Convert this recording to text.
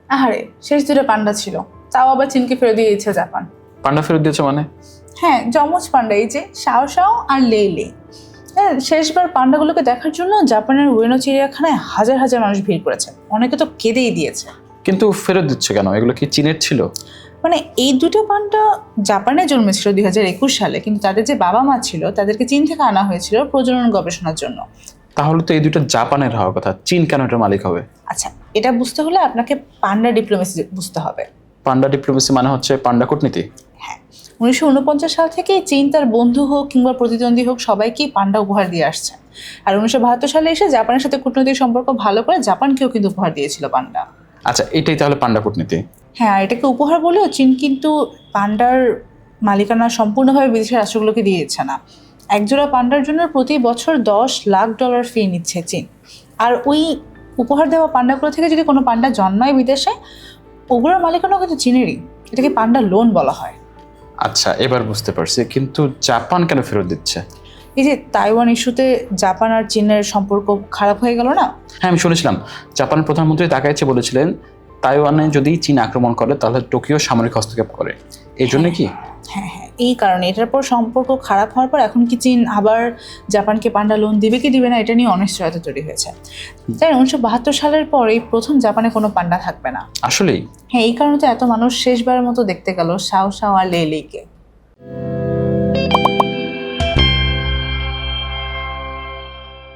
আহারে, শেষ দুটো পান্ডা ছিল, তাও আবার চীনকে ফেরত দিয়ে দিচ্ছে জাপান। পান্ডা ফেরত দিয়েছে মানে? হ্যাঁ, যমজ পান্ডা, এই যে শাও শাও আর লেইলে। হ্যাঁ, শেষবার পান্ডাগুলোকে দেখার জন্য জাপানের উয়েনো চিড়িয়াখানায় হাজার হাজার মানুষ ভিড় করেছে, অনেকে তো কেঁদেই দিয়েছে। কিন্তু ফেরত দিচ্ছে কেন? এগুলো কি চীনের ছিল? মানে এই দুটো পান্ডা জাপানে জন্মেছিল 2021 সালে, কিন্তু তাদের যে বাবা মা ছিল তাদেরকে চীন থেকে আনা হয়েছিল প্রজনন গবেষণার জন্য। তাহলে তো এই দুটো জাপানের হওয়ার কথা, চীন কেন এটার মালিক হবে? আচ্ছা, এটা বুঝতে হলে আপনাকে পান্ডা ডিপ্লোমেসি বুঝতে হবে। পান্ডা ডিপ্লোমেসি মানে হচ্ছে পান্ডা কূটনীতি? হ্যাঁ, 1949 সাল থেকে চীন তার বন্ধু হোক কিংবা প্রতিদ্বন্দ্বী হোক সবাইকেই পান্ডা উপহার দিয়ে আসছে। আর 1972 সালে এসে জাপানের সাথে কূটনৈতিক সম্পর্ক ভালো করে জাপানকেও কিন্তু উপহার দিয়েছিল পান্ডা। আচ্ছা, এটাই তাহলে পান্ডা কূটনীতি? হ্যাঁ, আর এটাকে উপহার বলেও চীন কিন্তু পান্ডার মালিকানা সম্পূর্ণভাবে বিদেশি রাষ্ট্রগুলোকে দিয়ে দিচ্ছে না। একজোড়া পান্ডার জন্য প্রতি বছর $10 লাখ ফি নিচ্ছে চীন। আর ওই উপহার দেওয়া পান্ডাগুলো থেকে যদি কোনো পান্ডা জন্মায় বিদেশে, ওগুলোর মালিকানাও কিন্তু চীনেরই। এটাকে পান্ডা লোন বলা হয়। আচ্ছা, এবার বুঝতে পারছি, কিন্তু জাপান কেন ফেরত দিচ্ছে? এই যে তাইওয়ান ইস্যুতে জাপান আর চীনের সম্পর্ক খারাপ হয়ে গেল না? হ্যাঁ, আমি শুনেছিলাম জাপানের প্রধানমন্ত্রী তাকাইচে বলেছিলেন তাইওয়ানে যদি চীন আক্রমণ করে তাহলে টোকিও সামরিক হস্তক্ষেপ করে। এই জন্য কি? হ্যাঁ হ্যাঁ, এই কারণে। এটার পর সম্পর্ক খারাপ হওয়ার পর এখন কি চীন আবার জাপানকে পান্ডা লোন দিবে কি দিবে না, এটা নিয়ে অনিশ্চয়তা তৈরি হয়েছে। তাই 1972 সালের পর এই প্রথম জাপানে কোনো পান্ডা থাকবে না। আসলেই? হ্যাঁ, এই কারণে তো এত মানুষ শেষবারের মতো দেখতে গেল শাও শাও আর লেইলেইকে।